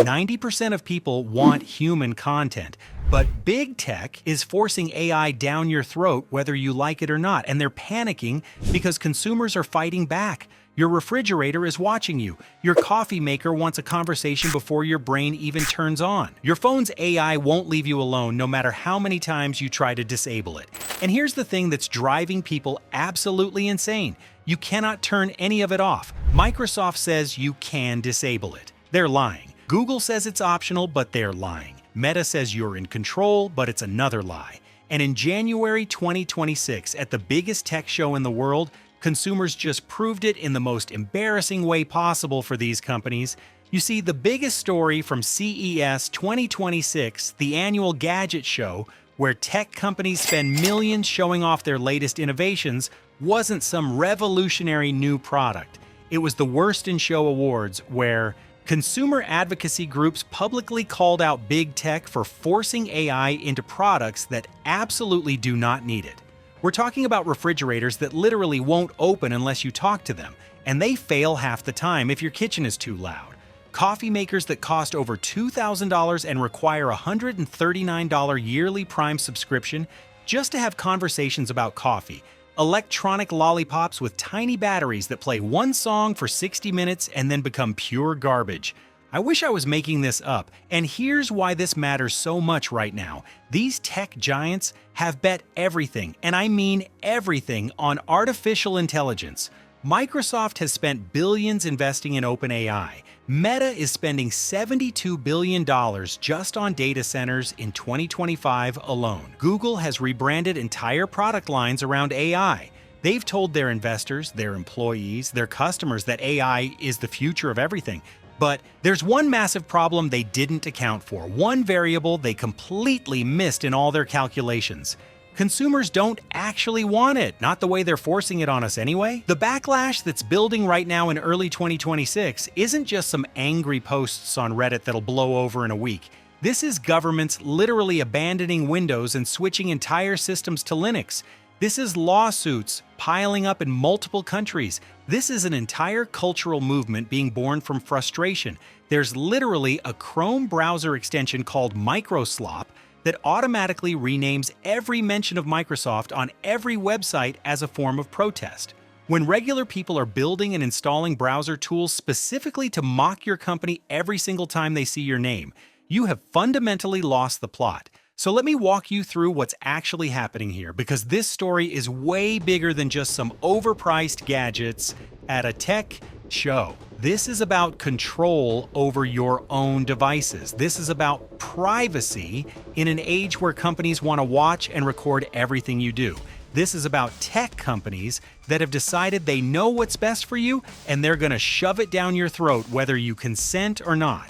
90% of people want human content, but big tech is forcing AI down your throat whether you like it or not, and they're panicking because consumers are fighting back. Your refrigerator is watching you. Your coffee maker wants a conversation before your brain even turns on. Your phone's AI won't leave you alone no matter how many times you try to disable it. And here's the thing that's driving people absolutely insane. You cannot turn any of it off. Microsoft says you can disable it. They're lying. Google says it's optional, but they're lying. Meta says you're in control, but it's another lie. And in January 2026, at the biggest tech show in the world, consumers just proved it in the most embarrassing way possible for these companies. You see, the biggest story from CES 2026, the annual gadget show, where tech companies spend millions showing off their latest innovations, wasn't some revolutionary new product. It was the Worst in Show Awards, where consumer advocacy groups publicly called out big tech for forcing AI into products that absolutely do not need it. We're talking about refrigerators that literally won't open unless you talk to them, and they fail half the time if your kitchen is too loud. Coffee makers that cost over $2,000 and require a $139 yearly Prime subscription just to have conversations about coffee. Electronic lollipops with tiny batteries that play one song for 60 minutes and then become pure garbage. I wish I was making this up, and here's why this matters so much right now. These tech giants have bet everything, and I mean everything, on artificial intelligence. Microsoft has spent billions investing in OpenAI. Meta is spending $72 billion just on data centers in 2025 alone. Google has rebranded entire product lines around AI. They've told their investors, their employees, their customers that AI is the future of everything. But there's one massive problem they didn't account for, one variable they completely missed in all their calculations. Consumers don't actually want it, not the way they're forcing it on us anyway. The backlash that's building right now in early 2026 isn't just some angry posts on Reddit that'll blow over in a week. This is governments literally abandoning Windows and switching entire systems to Linux. This is lawsuits piling up in multiple countries. This is an entire cultural movement being born from frustration. There's literally a Chrome browser extension called Microslop that automatically renames every mention of Microsoft on every website as a form of protest. When regular people are building and installing browser tools specifically to mock your company every single time they see your name, you have fundamentally lost the plot. So let me walk you through what's actually happening here, because this story is way bigger than just some overpriced gadgets at a tech show. This is about control over your own devices. This is about privacy in an age where companies want to watch and record everything you do. This is about tech companies that have decided they know what's best for you, and they're going to shove it down your throat whether you consent or not.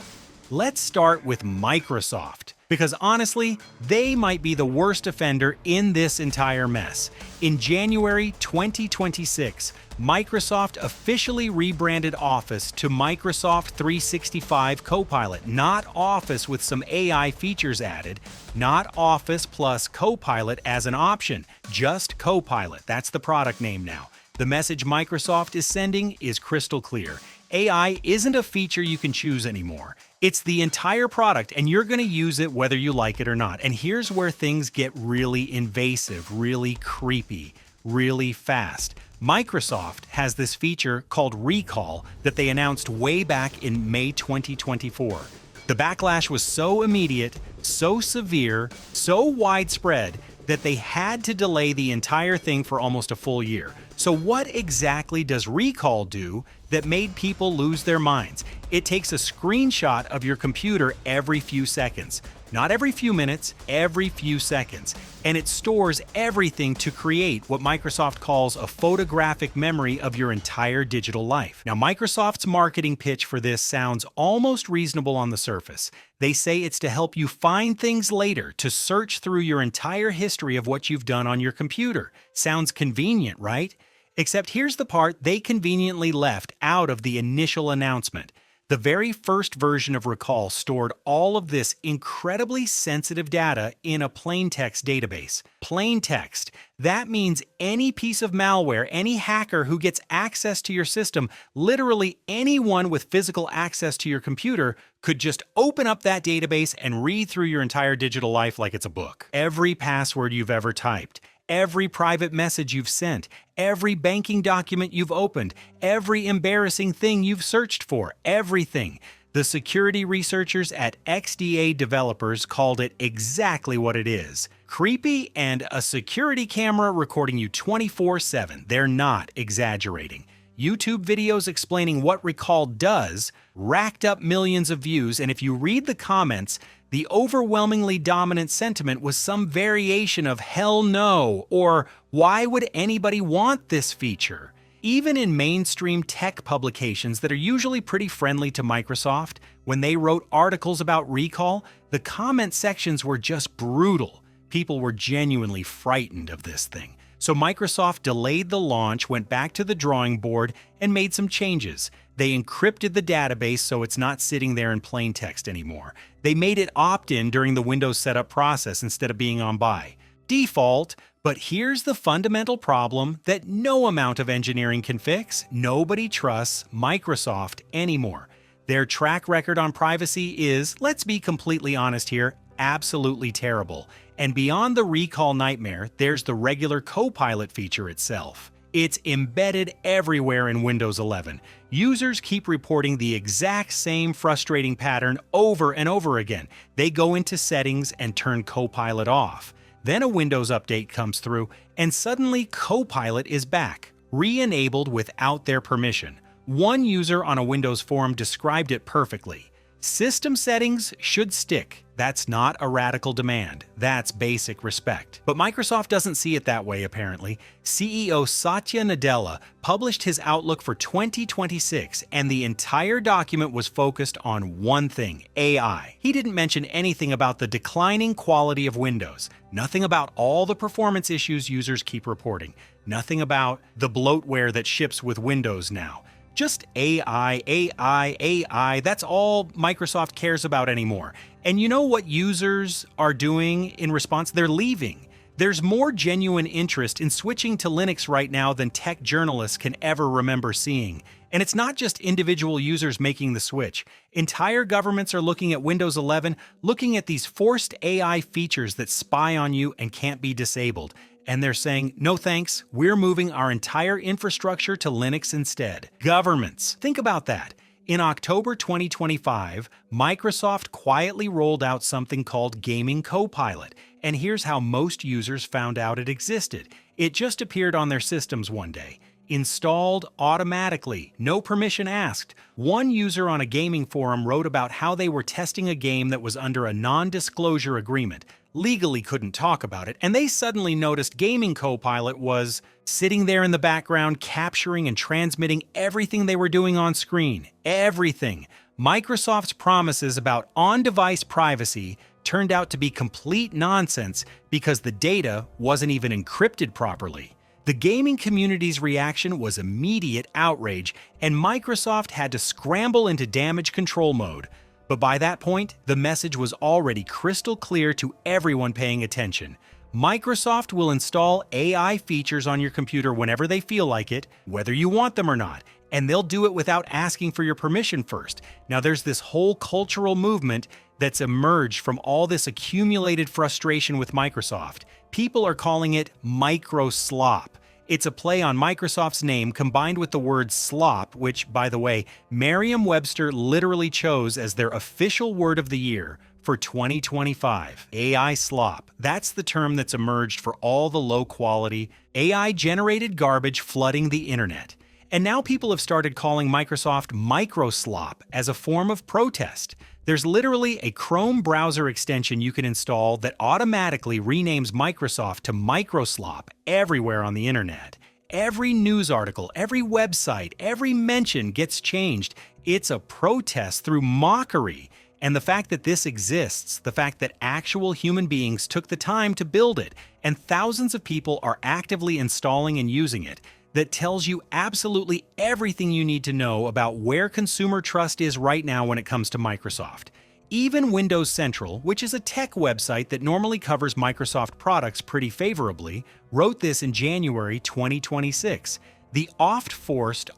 Let's start with Microsoft, because honestly, they might be the worst offender in this entire mess. In January 2026, Microsoft officially rebranded Office to Microsoft 365 Copilot, not Office with some AI features added, not Office plus Copilot as an option, just Copilot. That's the product name now. The message Microsoft is sending is crystal clear. AI isn't a feature you can choose anymore. It's the entire product, and you're going to use it whether you like it or not. And here's where things get really invasive, really creepy, really fast. Microsoft has this feature called Recall that they announced way back in May 2024. The backlash was so immediate, so severe, so widespread that they had to delay the entire thing for almost a full year. So what exactly does Recall do that made people lose their minds? It takes a screenshot of your computer every few seconds. Not every few minutes, every few seconds. And it stores everything to create what Microsoft calls a photographic memory of your entire digital life. Now, Microsoft's marketing pitch for this sounds almost reasonable on the surface. They say it's to help you find things later, to search through your entire history of what you've done on your computer. Sounds convenient, right? Except here's the part they conveniently left out of the initial announcement. The very first version of Recall stored all of this incredibly sensitive data in a plain text database. Plain text. That means any piece of malware, any hacker who gets access to your system, literally anyone with physical access to your computer, could just open up that database and read through your entire digital life like it's a book. Every password you've ever typed, every private message you've sent, every banking document you've opened, every embarrassing thing you've searched for, everything. The security researchers at XDA Developers called it exactly what it is. Creepy and a security camera recording you 24/7. They're not exaggerating. YouTube videos explaining what Recall does racked up millions of views, and if you read the comments, the overwhelmingly dominant sentiment was some variation of "hell no" or "why would anybody want this feature?" Even in mainstream tech publications that are usually pretty friendly to Microsoft, when they wrote articles about Recall, the comment sections were just brutal. People were genuinely frightened of this thing. So Microsoft delayed the launch, went back to the drawing board, and made some changes. They encrypted the database so it's not sitting there in plain text anymore. They made it opt-in during the Windows setup process instead of being on by default. But here's the fundamental problem that no amount of engineering can fix. Nobody trusts Microsoft anymore. Their track record on privacy is, let's be completely honest here, absolutely terrible. And beyond the Recall nightmare, there's the regular Copilot feature itself. It's embedded everywhere in Windows 11. Users keep reporting the exact same frustrating pattern over and over again. They go into settings and turn Copilot off. Then a Windows update comes through, and suddenly Copilot is back, re-enabled without their permission. One user on a Windows forum described it perfectly. System settings should stick. That's not a radical demand. That's basic respect. But Microsoft doesn't see it that way, apparently. CEO Satya Nadella published his outlook for 2026, and the entire document was focused on one thing: AI. He didn't mention anything about the declining quality of Windows, nothing about all the performance issues users keep reporting, nothing about the bloatware that ships with Windows now. Just AI, AI, AI, that's all Microsoft cares about anymore. And you know what users are doing in response? They're leaving. There's more genuine interest in switching to Linux right now than tech journalists can ever remember seeing. And it's not just individual users making the switch. Entire governments are looking at Windows 11, looking at these forced AI features that spy on you and can't be disabled. And they're saying, no thanks, we're moving our entire infrastructure to Linux instead. Governments. Think about that. In October 2025, Microsoft quietly rolled out something called Gaming Copilot. And here's how most users found out it existed. It just appeared on their systems one day. Installed automatically, no permission asked. One user on a gaming forum wrote about how they were testing a game that was under a non-disclosure agreement, legally couldn't talk about it, and they suddenly noticed Gaming Copilot was sitting there in the background, capturing and transmitting everything they were doing on screen. Everything. Microsoft's promises about on-device privacy turned out to be complete nonsense because the data wasn't even encrypted properly. The gaming community's reaction was immediate outrage, and Microsoft had to scramble into damage control mode. But by that point, the message was already crystal clear to everyone paying attention. Microsoft will install AI features on your computer whenever they feel like it, whether you want them or not, and they'll do it without asking for your permission first. Now, there's this whole cultural movement that's emerged from all this accumulated frustration with Microsoft. People are calling it micro-slop. It's a play on Microsoft's name combined with the word slop, which, by the way, Merriam-Webster literally chose as their official word of the year for 2025. AI slop. That's the term that's emerged for all the low-quality, AI-generated garbage flooding the internet. And now people have started calling Microsoft micro-slop as a form of protest. There's literally a Chrome browser extension you can install that automatically renames Microsoft to microslop everywhere on the internet. Every news article, every website, every mention gets changed. It's a protest through mockery. And the fact that this exists, the fact that actual human beings took the time to build it, and thousands of people are actively installing and using it, that tells you absolutely everything you need to know about where consumer trust is right now when it comes to Microsoft. Even Windows Central, which is a tech website that normally covers Microsoft products pretty favorably, wrote this in January 2026. The oft-forced,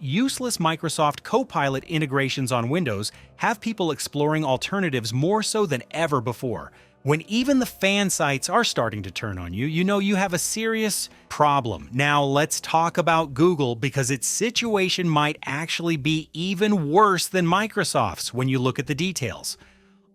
useless Microsoft Copilot integrations on Windows have people exploring alternatives more so than ever before. When even the fan sites are starting to turn on you, you know you have a serious problem. Now let's talk about Google, because its situation might actually be even worse than Microsoft's when you look at the details.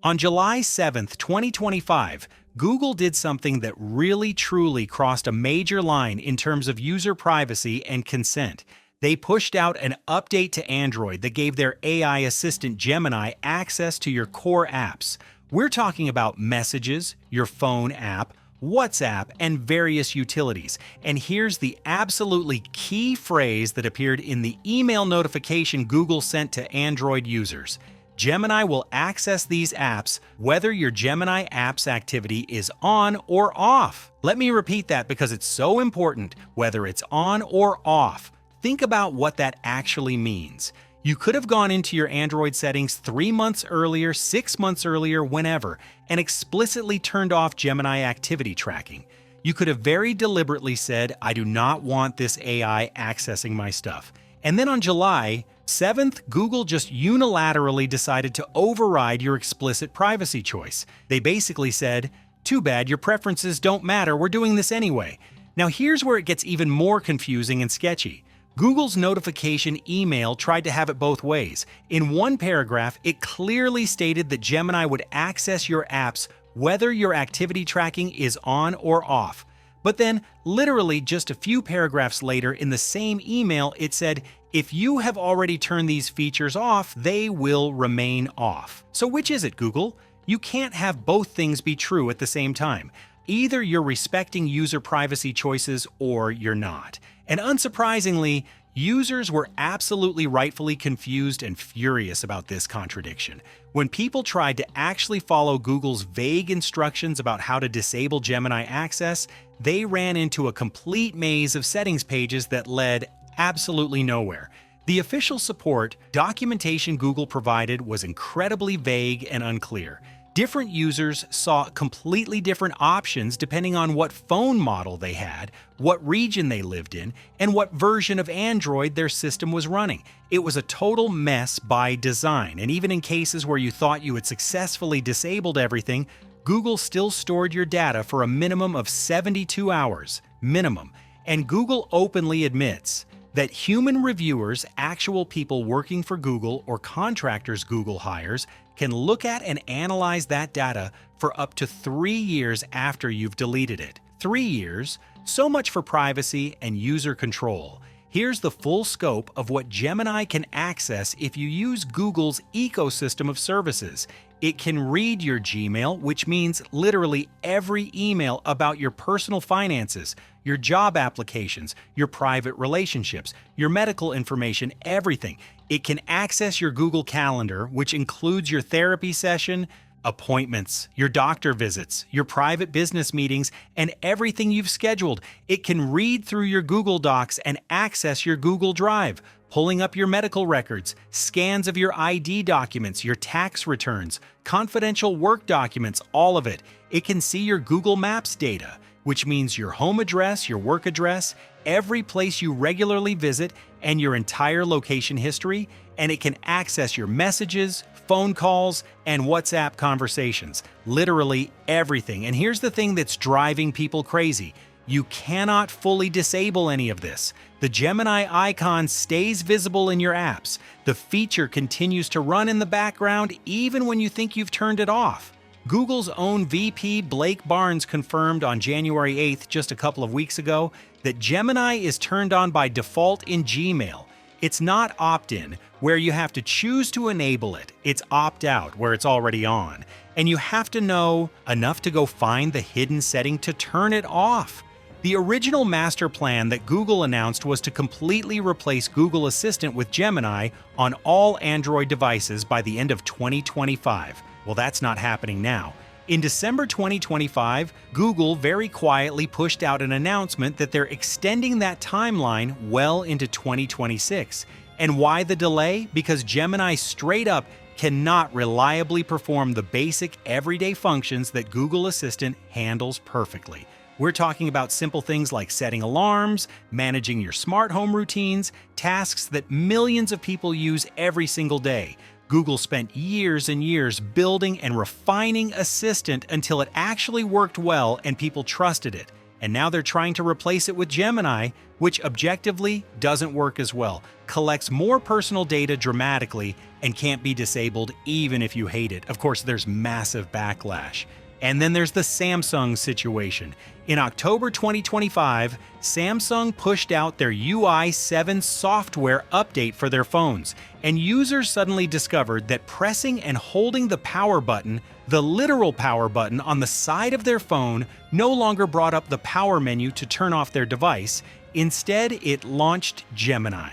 On July 7th, 2025, Google did something that really truly crossed a major line in terms of user privacy and consent. They pushed out an update to Android that gave their AI assistant Gemini access to your core apps. We're talking about Messages, your phone app, WhatsApp, and various utilities. And here's the absolutely key phrase that appeared in the email notification Google sent to Android users. Gemini will access these apps whether your Gemini apps activity is on or off. Let me repeat that because it's so important, whether it's on or off. Think about what that actually means. You could have gone into your Android settings 3 months earlier, 6 months earlier, whenever, and explicitly turned off Gemini activity tracking. You could have very deliberately said, I do not want this AI accessing my stuff. And then on July 7th, Google just unilaterally decided to override your explicit privacy choice. They basically said, too bad, your preferences don't matter, we're doing this anyway. Now here's where it gets even more confusing and sketchy. Google's notification email tried to have it both ways. In one paragraph, it clearly stated that Gemini would access your apps whether your activity tracking is on or off. But then, literally just a few paragraphs later in the same email, it said, if you have already turned these features off, they will remain off. So which is it, Google? You can't have both things be true at the same time. Either you're respecting user privacy choices or you're not. And unsurprisingly, users were absolutely rightfully confused and furious about this contradiction. When people tried to actually follow Google's vague instructions about how to disable Gemini access, they ran into a complete maze of settings pages that led absolutely nowhere. The official support documentation Google provided was incredibly vague and unclear. Different users saw completely different options depending on what phone model they had, what region they lived in, and what version of Android their system was running. It was a total mess by design, and even in cases where you thought you had successfully disabled everything, Google still stored your data for a minimum of 72 hours, minimum. And Google openly admits that human reviewers, actual people working for Google or contractors Google hires, can look at and analyze that data for up to 3 years after you've deleted it. 3 years? So much for privacy and user control. Here's the full scope of what Gemini can access if you use Google's ecosystem of services. It can read your Gmail, which means literally every email about your personal finances, your job applications, your private relationships, your medical information, everything. It can access your Google Calendar, which includes your therapy session, appointments, your doctor visits, your private business meetings, and everything you've scheduled. It can read through your Google Docs and access your Google Drive, pulling up your medical records, scans of your ID documents, your tax returns, confidential work documents, all of it. It can see your Google Maps data, which means your home address, your work address, every place you regularly visit, and your entire location history, and it can access your messages, phone calls, and WhatsApp conversations. Literally everything. And here's the thing that's driving people crazy. You cannot fully disable any of this. The Gemini icon stays visible in your apps. The feature continues to run in the background even when you think you've turned it off. Google's own VP Blake Barnes confirmed on January 8th, just a couple of weeks ago, that Gemini is turned on by default in Gmail. It's not opt-in, where you have to choose to enable it. It's opt-out, where it's already on. And you have to know enough to go find the hidden setting to turn it off. The original master plan that Google announced was to completely replace Google Assistant with Gemini on all Android devices by the end of 2025. Well, that's not happening now. In December 2025, Google very quietly pushed out an announcement that they're extending that timeline well into 2026. And why the delay? Because Gemini straight up cannot reliably perform the basic everyday functions that Google Assistant handles perfectly. We're talking about simple things like setting alarms, managing your smart home routines, tasks that millions of people use every single day. Google spent years and years building and refining Assistant until it actually worked well and people trusted it. And now they're trying to replace it with Gemini, which objectively doesn't work as well, collects more personal data dramatically, and can't be disabled even if you hate it. Of course, there's massive backlash. And then there's the Samsung situation. In October 2025, Samsung pushed out their UI 7 software update for their phones, and users suddenly discovered that pressing and holding the power button, the literal power button on the side of their phone, no longer brought up the power menu to turn off their device. Instead, it launched Gemini.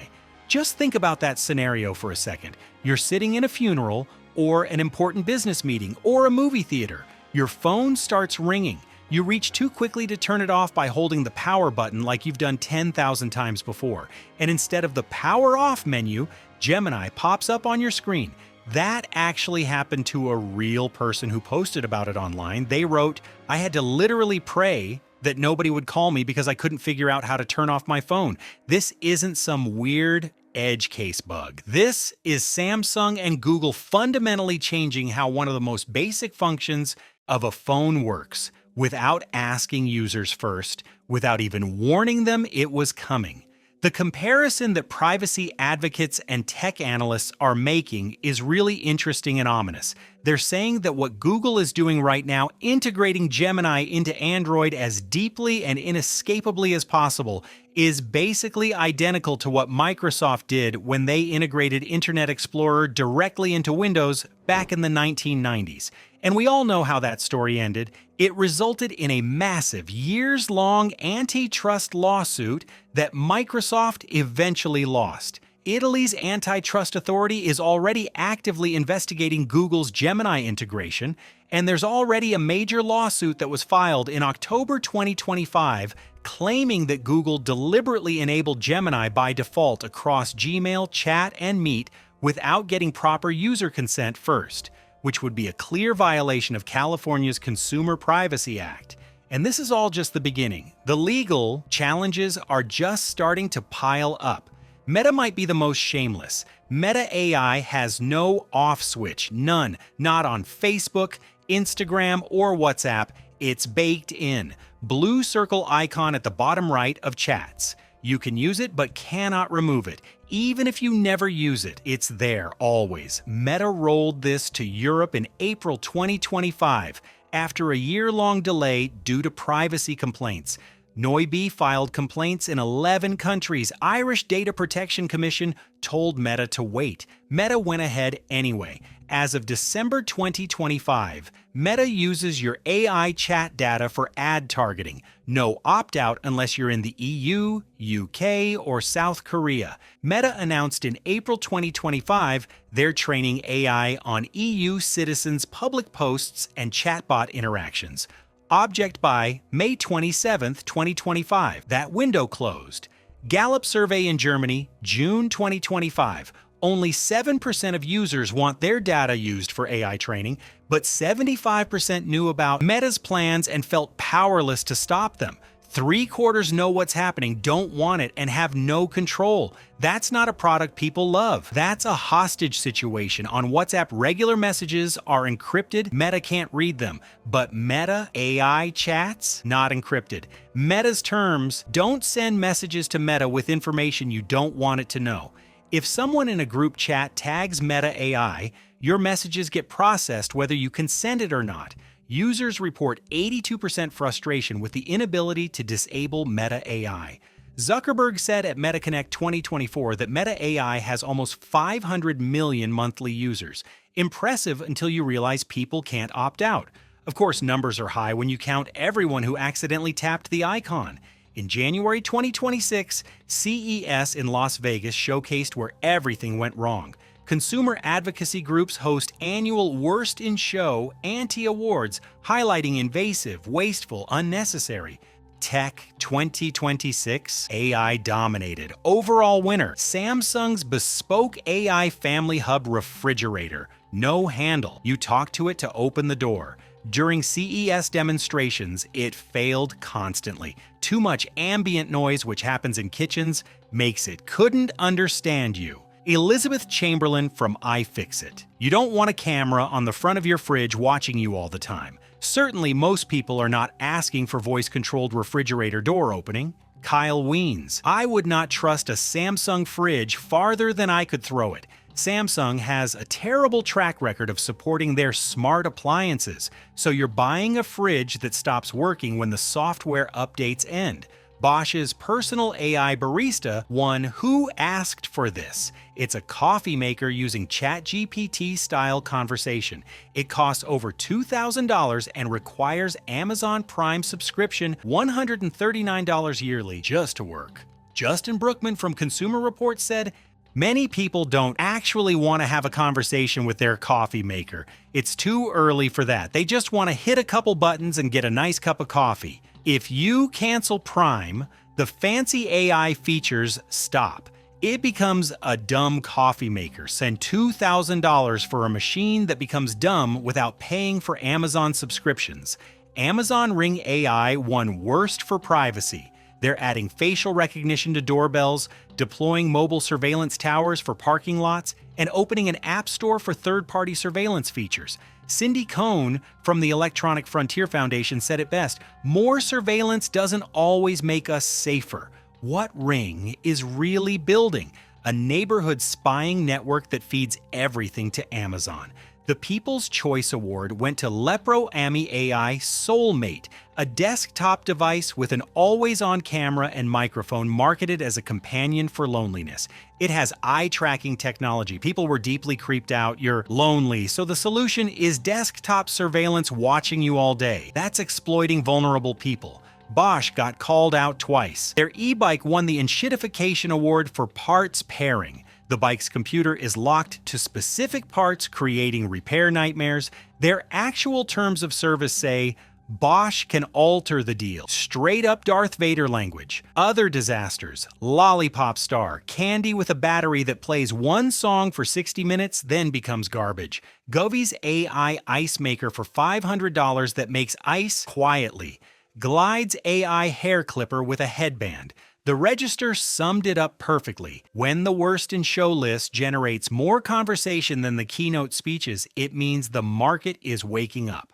Just think about that scenario for a second. You're sitting in a funeral, or an important business meeting, or a movie theater. Your phone starts ringing. You reach too quickly to turn it off by holding the power button like you've done 10,000 times before. And instead of the power off menu, Gemini pops up on your screen. That actually happened to a real person who posted about it online. They wrote, "I had to literally pray that nobody would call me because I couldn't figure out how to turn off my phone." This isn't some weird edge case bug. This is Samsung and Google fundamentally changing how one of the most basic functions of a phone works, without asking users first, without even warning them it was coming. The comparison that privacy advocates and tech analysts are making is really interesting and ominous. They're saying that what Google is doing right now, integrating Gemini into Android as deeply and inescapably as possible, is basically identical to what Microsoft did when they integrated Internet Explorer directly into Windows back in the 1990s. And we all know how that story ended. It resulted in a massive, years-long antitrust lawsuit that Microsoft eventually lost. Italy's antitrust authority is already actively investigating Google's Gemini integration, and there's already a major lawsuit that was filed in October 2025 claiming that Google deliberately enabled Gemini by default across Gmail, Chat, and Meet without getting proper user consent first, which would be a clear violation of California's Consumer Privacy Act. And this is all just the beginning. The legal challenges are just starting to pile up. Meta might be the most shameless. Meta AI has no off switch, none, not on Facebook, Instagram, or WhatsApp. It's baked in. Blue circle icon at the bottom right of chats. You can use it but cannot remove it. Even if you never use it, it's there always. Meta rolled this to Europe in April 2025 after a year-long delay due to privacy complaints. Noibi filed complaints in 11 countries. Irish Data Protection Commission told Meta to wait. Meta went ahead anyway. As of December 2025, Meta uses your AI chat data for ad targeting. No opt-out unless you're in the EU, UK, or South Korea. Meta announced in April 2025 they're training AI on EU citizens' public posts and chatbot interactions. Object by May 27, 2025. That window closed. Gallup survey in Germany, June 2025. Only 7% of users want their data used for AI training, but 75% knew about Meta's plans and felt powerless to stop them. 3/4 know what's happening, don't want it, and have no control. That's not a product people love. That's a hostage situation. On WhatsApp, regular messages are encrypted. Meta can't read them. But Meta AI chats, not encrypted. Meta's terms: don't send messages to Meta with information you don't want it to know. If someone in a group chat tags Meta AI, your messages get processed whether you consent it or not. Users report 82% frustration with the inability to disable Meta AI. Zuckerberg said at MetaConnect 2024 that Meta AI has almost 500 million monthly users. Impressive until you realize people can't opt out. Of course, numbers are high when you count everyone who accidentally tapped the icon. In January 2026, CES in Las Vegas showcased where everything went wrong. Consumer advocacy groups host annual Worst in Show anti-awards highlighting invasive, wasteful, unnecessary. Tech 2026 AI dominated. Overall winner, Samsung's bespoke AI Family Hub refrigerator. No handle. You talk to it to open the door. During CES demonstrations, it failed constantly. Too much ambient noise, which happens in kitchens, makes it couldn't understand you. Elizabeth Chamberlain from iFixit. You don't want a camera on the front of your fridge watching you all the time. Certainly, most people are not asking for voice-controlled refrigerator door opening. Kyle Weens. I would not trust a Samsung fridge farther than I could throw it. Samsung has a terrible track record of supporting their smart appliances, so you're buying a fridge that stops working when the software updates end. Bosch's personal AI barista won Who Asked for This? It's a coffee maker using ChatGPT-style conversation. It costs over $2,000 and requires Amazon Prime subscription $139 yearly just to work. Justin Brookman from Consumer Reports said, "Many people don't actually want to have a conversation with their coffee maker. It's too early for that. They just want to hit a couple buttons and get a nice cup of coffee. If you cancel Prime, the fancy AI features stop. It becomes a dumb coffee maker. Send $2,000 for a machine that becomes dumb without paying for Amazon subscriptions." Amazon Ring AI won Worst for privacy. They're adding facial recognition to doorbells, deploying mobile surveillance towers for parking lots, and opening an app store for third-party surveillance features. Cindy Cohn from the Electronic Frontier Foundation said it best, "More surveillance doesn't always make us safer. What Ring is really building? A neighborhood spying network that feeds everything to Amazon." The People's Choice Award went to Lepro Ami AI Soulmate, a desktop device with an always-on camera and microphone marketed as a companion for loneliness. It has eye-tracking technology. People were deeply creeped out. You're lonely, so the solution is desktop surveillance watching you all day. That's exploiting vulnerable people. Bosch got called out twice. Their e-bike won the Enshittification Award for parts pairing. The bike's computer is locked to specific parts, creating repair nightmares. Their actual terms of service say, Bosch can alter the deal. Straight up Darth Vader language. Other disasters. Lollipop Star. Candy with a battery that plays one song for 60 minutes, then becomes garbage. Govi's AI ice maker for $500 that makes ice quietly. Glide's AI hair clipper with a headband. The Register summed it up perfectly. When the Worst in Show list generates more conversation than the keynote speeches, it means the market is waking up.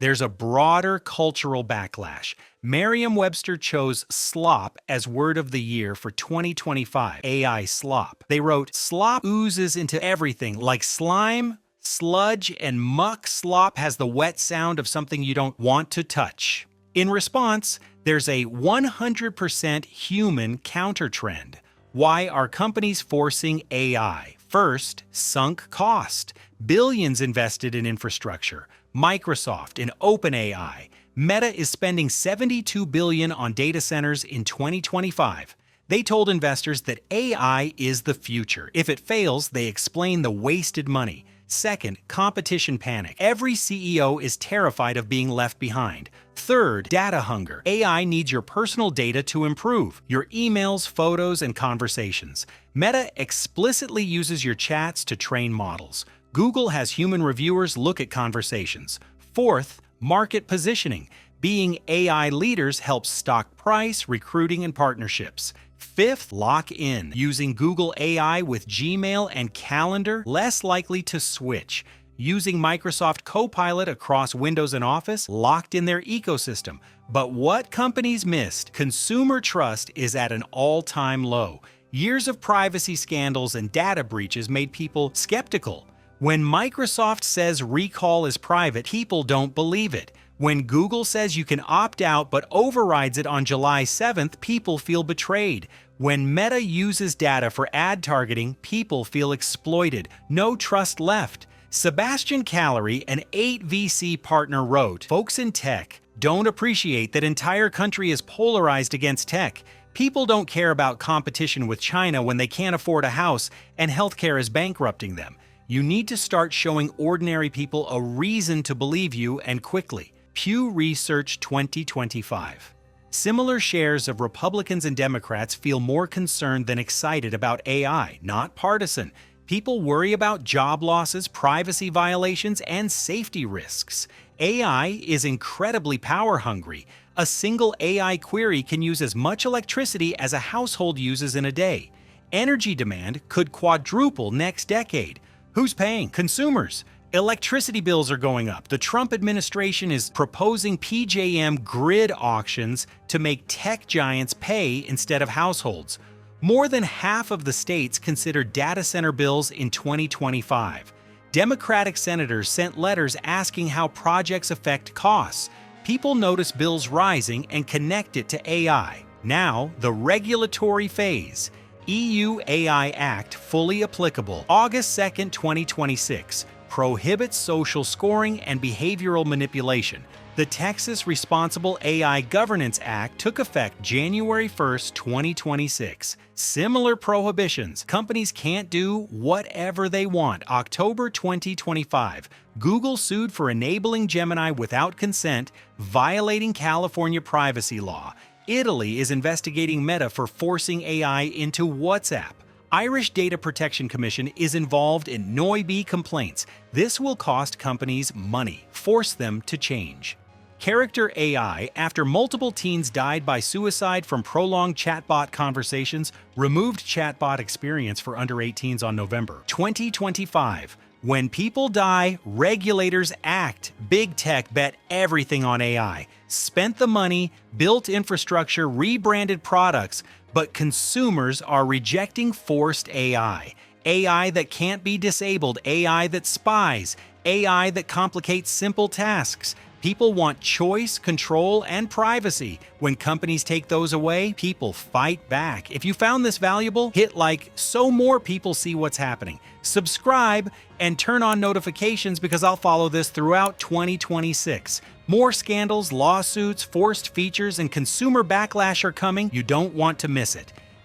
There's a broader cultural backlash. Merriam-Webster chose slop as word of the year for 2025, AI slop. They wrote, "Slop oozes into everything, like slime, sludge, and muck. Slop has the wet sound of something you don't want to touch." In response, there's a 100% human countertrend. Why are companies forcing AI? First, sunk cost. Billions invested in infrastructure. Microsoft in OpenAI. Meta is spending $72 billion on data centers in 2025. They told investors that AI is the future. If it fails, they explain the wasted money. Second, competition panic. Every CEO is terrified of being left behind. Third, data hunger. AI needs your personal data to improve, your emails, photos, and conversations. Meta explicitly uses your chats to train models. Google has human reviewers look at conversations. Fourth, market positioning. Being AI leaders helps stock price, recruiting, and partnerships. Fifth, lock in. Using Google AI with Gmail and Calendar, less likely to switch. Using Microsoft Copilot across Windows and Office, locked in their ecosystem. But what companies missed, consumer trust is at an all-time low. Years of privacy scandals and data breaches made people skeptical. When Microsoft says recall is private, people don't believe it. When Google says you can opt out but overrides it on July 7th, people feel betrayed. When Meta uses data for ad targeting, people feel exploited. No trust left. Sebastian Callery, an 8VC partner, wrote, "Folks in tech don't appreciate that entire country is polarized against tech. People don't care about competition with China when they can't afford a house and healthcare is bankrupting them. You need to start showing ordinary people a reason to believe you, and quickly. Pew Research 2025. Similar shares of Republicans and Democrats feel more concerned than excited about AI, not partisan. People worry about job losses, privacy violations, and safety risks. AI is incredibly power-hungry. A single AI query can use as much electricity as a household uses in a day. Energy demand could quadruple next decade. Who's paying? Consumers. Electricity bills are going up. The Trump administration is proposing PJM grid auctions to make tech giants pay instead of households. More than half of the states considered data center bills in 2025. Democratic senators sent letters asking how projects affect costs. People notice bills rising and connect it to AI. Now, the regulatory phase. EU AI Act fully applicable. August 2, 2026. Prohibits social scoring and behavioral manipulation. The Texas Responsible AI Governance Act took effect January 1, 2026. Similar prohibitions. Companies can't do whatever they want. October 2025. Google sued for enabling Gemini without consent, violating California privacy law. Italy is investigating Meta for forcing AI into WhatsApp. Irish Data Protection Commission is involved in NOIB complaints. This will cost companies money, force them to change. Character AI, after multiple teens died by suicide from prolonged chatbot conversations, removed chatbot experience for under 18s on November 2025. When people die, regulators act. Big tech bet everything on AI. Spent the money, built infrastructure, rebranded products, but consumers are rejecting forced AI. AI that can't be disabled, AI that spies, AI that complicates simple tasks. People want choice, control, and privacy. When companies take those away, people fight back. If you found this valuable, hit like so more people see what's happening. Subscribe and turn on notifications because I'll follow this throughout 2026. More scandals, lawsuits, forced features, and consumer backlash are coming. You don't want to miss it.